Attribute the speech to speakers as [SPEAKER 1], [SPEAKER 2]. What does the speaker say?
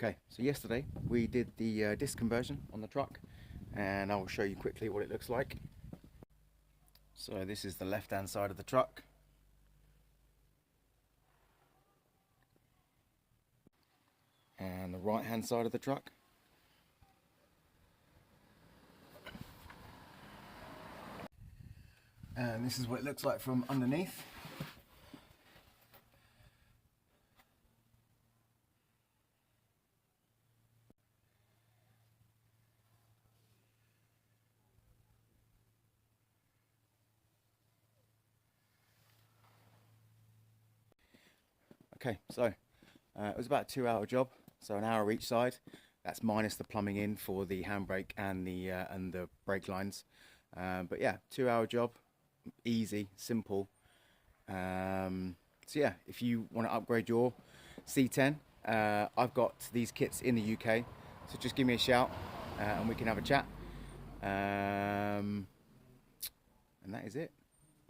[SPEAKER 1] Okay, so yesterday we did the disc conversion on the truck, and I will show you quickly what it looks like. So this is the left hand side of the truck, and the right hand side of the truck. And this is what it looks like from underneath. Okay, so it was about a 2-hour job, so an hour each side. That's minus the plumbing in for the handbrake and the brake lines. But yeah, 2-hour job, easy, simple. So yeah, if you want to upgrade your C10, I've got these kits in the UK, so just give me a shout and we can have a chat. And that is it.